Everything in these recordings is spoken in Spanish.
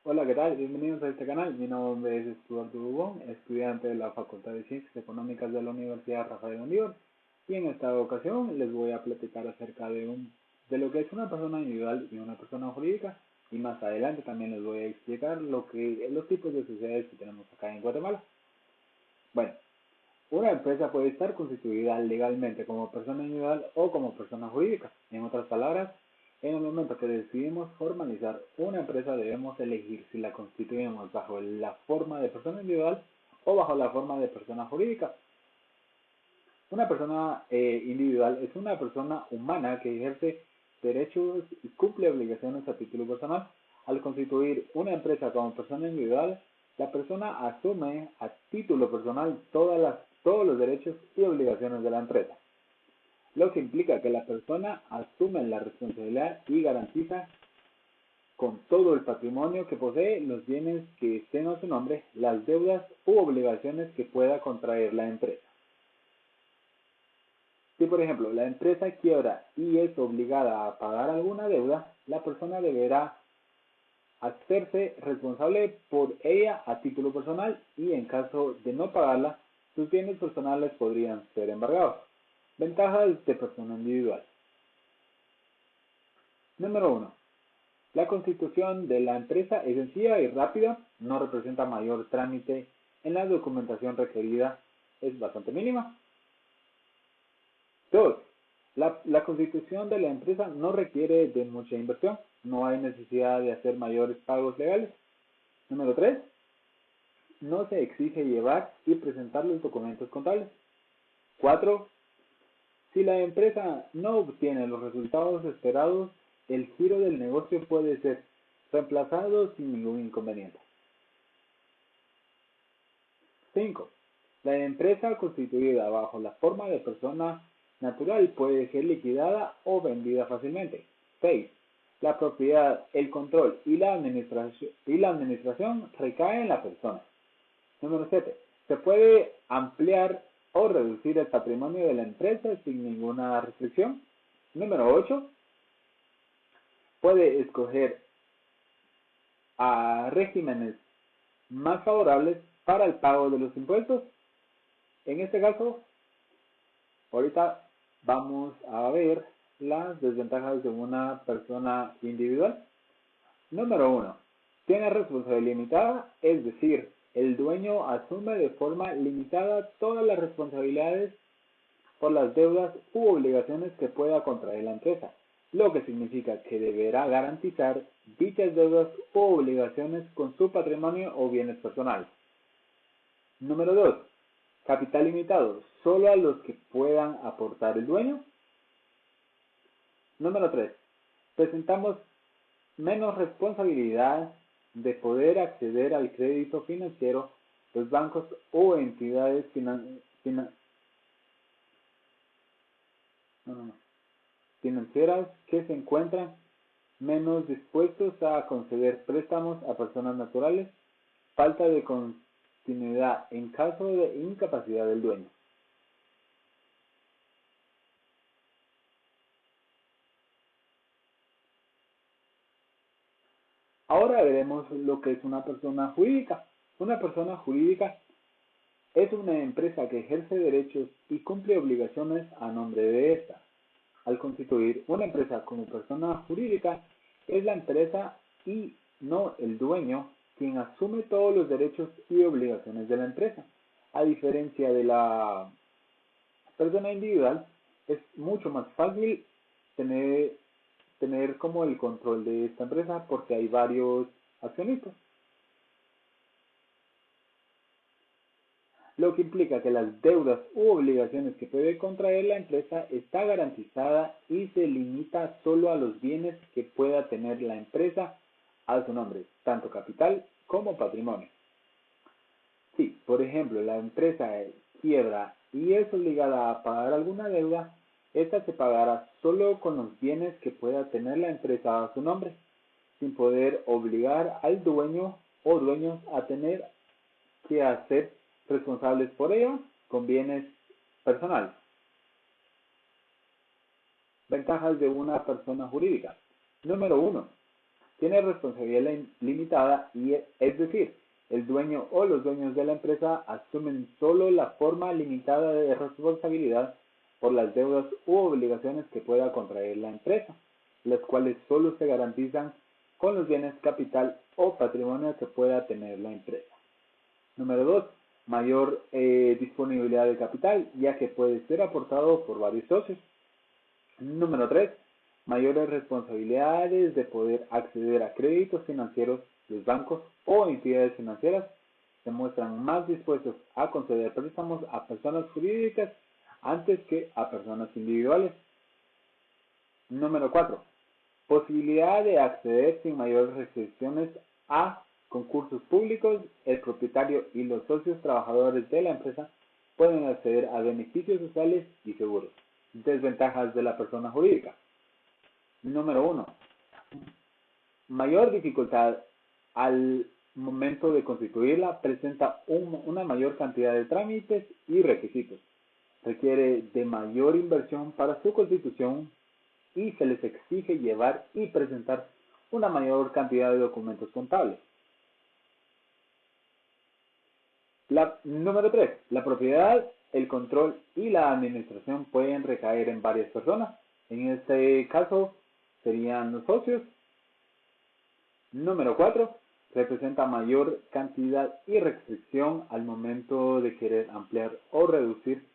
Hola, ¿qué tal? Bienvenidos a este canal. Mi nombre es Estuardo Dubón, estudiante de la Facultad de Ciencias Económicas de la Universidad Rafael Ondívar. Y en esta ocasión les voy a platicar acerca de lo que es una persona individual y una persona jurídica. Y más adelante también les voy a explicar los tipos de sociedades que tenemos acá en Guatemala. Bueno, una empresa puede estar constituida legalmente como persona individual o como persona jurídica. En otras palabras, en el momento que decidimos formalizar una empresa debemos elegir si la constituimos bajo la forma de persona individual o bajo la forma de persona jurídica. Una persona individual es una persona humana que ejerce derechos y cumple obligaciones a título personal. Al constituir una empresa como persona individual, la persona asume a título personal todos los derechos y obligaciones de la empresa, lo que implica que la persona asume la responsabilidad y garantiza con todo el patrimonio que posee, los bienes que estén a su nombre, las deudas u obligaciones que pueda contraer la empresa. Si, por ejemplo, la empresa quiebra y es obligada a pagar alguna deuda, la persona deberá hacerse responsable por ella a título personal y en caso de no pagarla, sus bienes personales podrían ser embargados. Ventajas de persona individual. Número 1. La constitución de la empresa es sencilla y rápida, no representa mayor trámite en la documentación requerida, es bastante mínima. 2. La constitución de la empresa no requiere de mucha inversión, no hay necesidad de hacer mayores pagos legales. Número 3. No se exige llevar y presentar los documentos contables. 4. Si la empresa no obtiene los resultados esperados, el giro del negocio puede ser reemplazado sin ningún inconveniente. 5. La empresa constituida bajo la forma de persona natural puede ser liquidada o vendida fácilmente. 6. La propiedad, el control y la administración recaen en la persona. Número 7. Se puede ampliar o reducir el patrimonio de la empresa sin ninguna restricción. Número 8. Puede escoger a regímenes más favorables para el pago de los impuestos. En este caso, ahorita vamos a ver las desventajas de una persona individual. Número 1. Tiene responsabilidad limitada, es decir, el dueño asume de forma limitada todas las responsabilidades por las deudas u obligaciones que pueda contraer la empresa, lo que significa que deberá garantizar dichas deudas u obligaciones con su patrimonio o bienes personales. Número 2. Capital limitado, solo a los que puedan aportar el dueño. Número 3. Presentamos menos responsabilidad de poder acceder al crédito financiero, los bancos o entidades financieras que se encuentran menos dispuestos a conceder préstamos a personas naturales, falta de continuidad en caso de incapacidad del dueño. Ahora veremos lo que es una persona jurídica. Una persona jurídica es una empresa que ejerce derechos y cumple obligaciones a nombre de esta. Al constituir una empresa como persona jurídica, es la empresa y no el dueño quien asume todos los derechos y obligaciones de la empresa. A diferencia de la persona individual, es mucho más fácil tener, tener como el control de esta empresa porque hay varios accionistas, lo que implica que las deudas u obligaciones que puede contraer la empresa está garantizada y se limita solo a los bienes que pueda tener la empresa a su nombre, tanto capital como patrimonio. Si, por ejemplo, la empresa quiebra y es obligada a pagar alguna deuda, esta se pagará solo con los bienes que pueda tener la empresa a su nombre, sin poder obligar al dueño o dueños a tener que hacer responsables por ella con bienes personales. Ventajas de una persona jurídica. Número 1. tiene responsabilidad limitada y es decir, el dueño o los dueños de la empresa asumen solo la forma limitada de responsabilidad por las deudas u obligaciones que pueda contraer la empresa, las cuales solo se garantizan con los bienes capital o patrimonio que pueda tener la empresa. Número 2. Mayor disponibilidad de capital, ya que puede ser aportado por varios socios. Número 3. Mayores responsabilidades de poder acceder a créditos financieros. Los bancos o entidades financieras se muestran más dispuestos a conceder préstamos a personas jurídicas antes que a personas individuales. Número 4. Posibilidad de acceder sin mayores restricciones a concursos públicos. El propietario y los socios trabajadores de la empresa pueden acceder a beneficios sociales y seguros. Desventajas de la persona jurídica. Número 1. Mayor dificultad al momento de constituirla, presenta una mayor cantidad de trámites y requisitos. Requiere de mayor inversión para su constitución y se les exige llevar y presentar una mayor cantidad de documentos contables. Número 3. La propiedad, el control y la administración pueden recaer en varias personas. En este caso serían los socios. Número 4. Representa mayor cantidad y restricción al momento de querer ampliar o reducir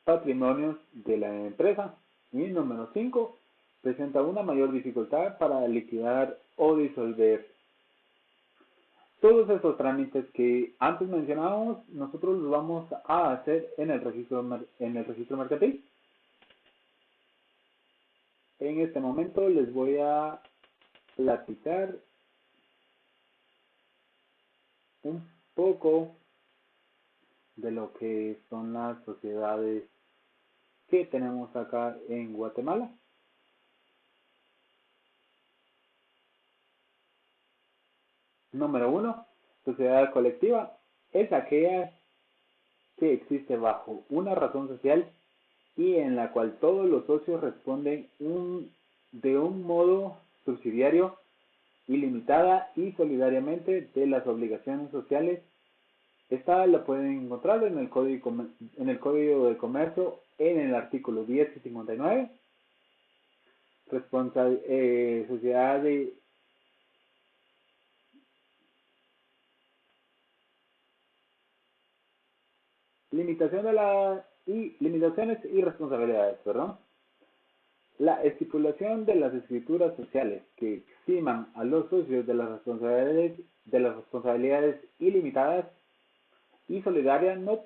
patrimonios de la empresa. Y número 5. Presenta una mayor dificultad para liquidar o disolver. Todos estos trámites que antes mencionábamos, nosotros los vamos a hacer en el registro mercantil. En este momento les voy a platicar un poco de lo que son las sociedades que tenemos acá en Guatemala. Número 1. Sociedad colectiva es aquella que existe bajo una razón social y en la cual todos los socios responden de un modo subsidiario, ilimitada y solidariamente de las obligaciones sociales. Esta la pueden encontrar en el Código de Comercio en el artículo 10 y 59. Sociedad de limitaciones y responsabilidades, perdón. La estipulación de las escrituras sociales que eximan a los socios de las responsabilidades ilimitadas y solidarias no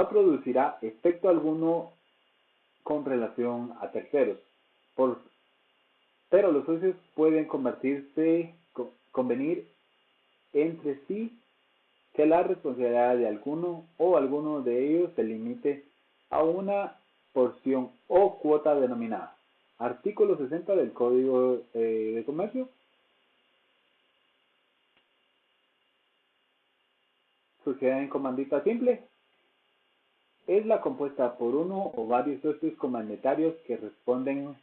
producirá efecto alguno con relación a terceros, pero los socios pueden convenir entre sí que la responsabilidad de alguno o alguno de ellos se limite a una porción o cuota denominada. Artículo 60 del Código de Comercio. Sociedad en comandita simple es la compuesta por uno o varios socios comandatarios que responden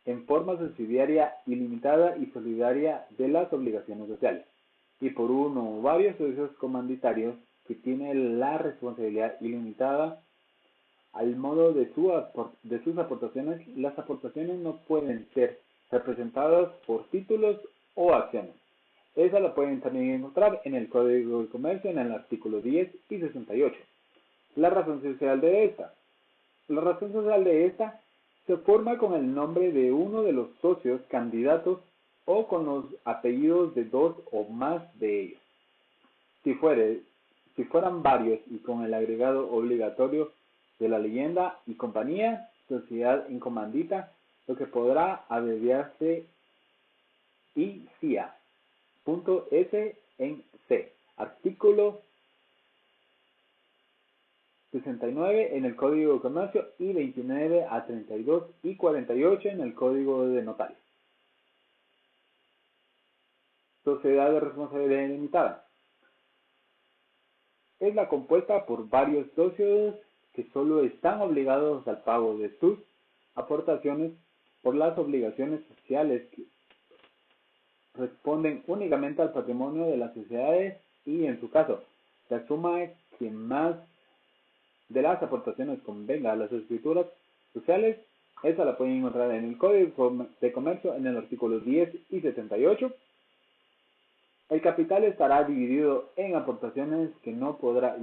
en forma subsidiaria, ilimitada y solidaria de las obligaciones sociales, y por uno o varios socios comandatarios que tienen la responsabilidad ilimitada al modo de sus aportaciones. Las aportaciones no pueden ser representadas por títulos o acciones. Esa la pueden también encontrar en el Código de Comercio en el artículo 10 y 68. La razón social de esta. La razón social de esta se forma con el nombre de uno de los socios candidatos o con los apellidos de dos o más de ellos. Si fueran varios y con el agregado obligatorio de la leyenda y compañía, sociedad en comandita, lo que podrá abreviarse ICIA. Punto S en C. Artículo 69 en el Código de Comercio y 29 a 32 y 48 en el Código de Notarios. Sociedad de responsabilidad limitada. Es la compuesta por varios socios que solo están obligados al pago de sus aportaciones por las obligaciones sociales responden únicamente al patrimonio de las sociedades y, en su caso, se asuma que más de las aportaciones convenga a las escrituras sociales. Esa la pueden encontrar en el Código de Comercio en el artículo 10 y 78. El capital estará dividido en aportaciones que no podrá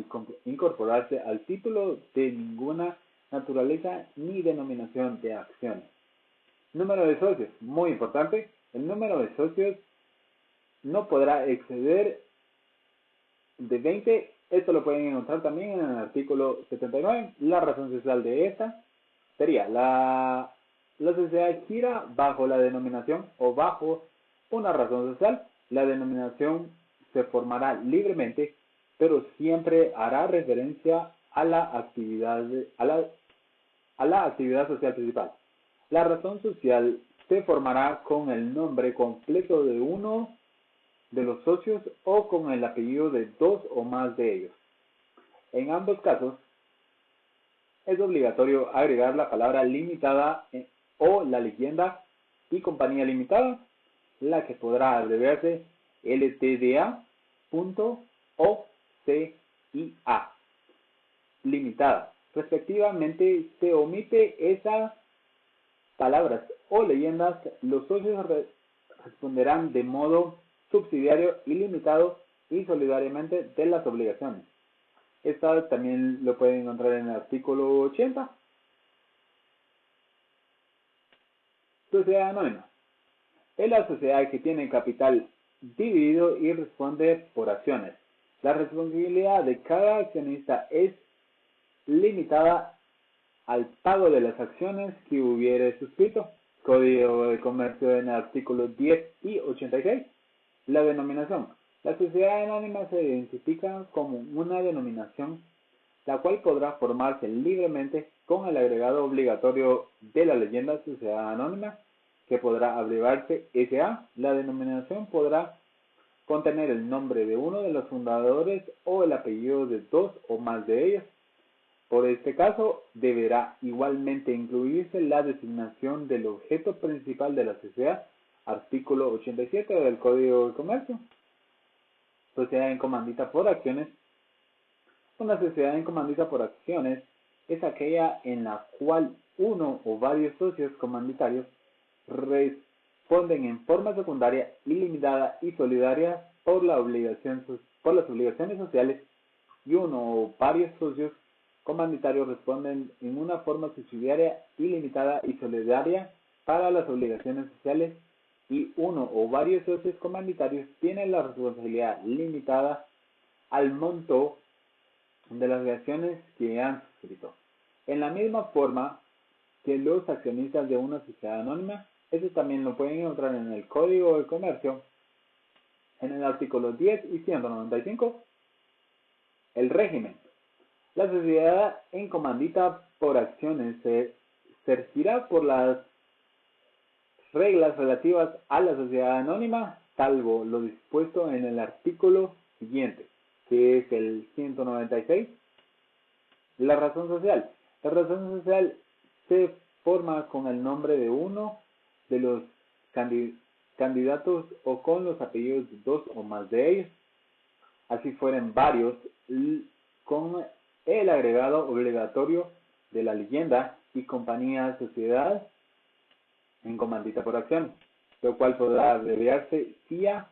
incorporarse al título de ninguna naturaleza ni denominación de acciones. Número de socios, muy importante, el número de socios no podrá exceder de 20. Esto lo pueden encontrar también en el artículo 79. La razón social de esta sería la sociedad gira bajo la denominación o bajo una razón social. La denominación se formará libremente, pero siempre hará referencia a la actividad social principal. La razón social se formará con el nombre completo de uno de los socios o con el apellido de dos o más de ellos. En ambos casos, es obligatorio agregar la palabra limitada o la leyenda y compañía limitada, la que podrá abreviarse LTDA.OCIA limitada. Respectivamente, se omite esas palabras o leyendas, los socios responderán de modo subsidiario, ilimitado y solidariamente de las obligaciones. Esta también lo pueden encontrar en el artículo 80. Sociedad anónima. Es la sociedad que tiene capital dividido y responde por acciones. La responsabilidad de cada accionista es limitada al pago de las acciones que hubiere suscrito. Código de Comercio en el artículo 10 y 86. La denominación. La sociedad anónima se identifica como una denominación la cual podrá formarse libremente con el agregado obligatorio de la leyenda sociedad anónima, que podrá abreviarse SA. La denominación podrá contener el nombre de uno de los fundadores o el apellido de dos o más de ellos. Por este caso, deberá igualmente incluirse la designación del objeto principal de la sociedad, artículo 87 del Código de Comercio. Sociedad en comandita por acciones. Una sociedad en comandita por acciones es aquella en la cual uno o varios socios comanditarios responden en forma secundaria, ilimitada y solidaria por las obligaciones sociales, y uno o varios socios comanditarios responden en una forma subsidiaria, ilimitada y solidaria para las obligaciones sociales, y uno o varios socios comanditarios tienen la responsabilidad limitada al monto de las acciones que han suscrito. En la misma forma que los accionistas de una sociedad anónima, eso también lo pueden encontrar en el Código de Comercio, en el artículo 10 y 195. El régimen. La sociedad en comandita por acciones se regirá por las reglas relativas a la sociedad anónima, salvo lo dispuesto en el artículo siguiente, que es el 196. La razón social. La razón social se forma con el nombre de uno de los candidatos o con los apellidos de dos o más de ellos, así fueren varios, con el agregado obligatorio de la leyenda y compañía sociedad en comandita por acción, lo cual podrá abreviarse CIA.OSCA,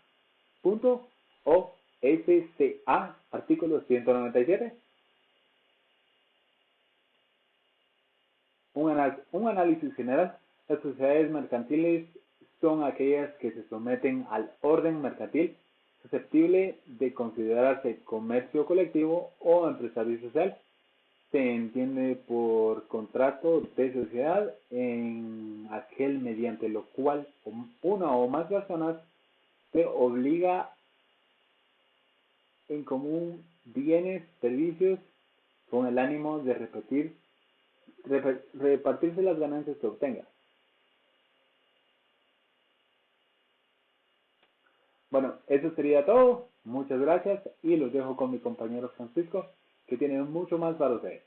artículo 197. Un análisis general. Las sociedades mercantiles son aquellas que se someten al orden mercantil, susceptible de considerarse comercio colectivo o empresario social. Se entiende por contrato de sociedad en aquel mediante lo cual una o más personas se obliga en común bienes, servicios, con el ánimo de repartirse las ganancias que obtenga. Bueno, eso sería todo. Muchas gracias y los dejo con mi compañero Francisco, que tiene mucho más para ustedes.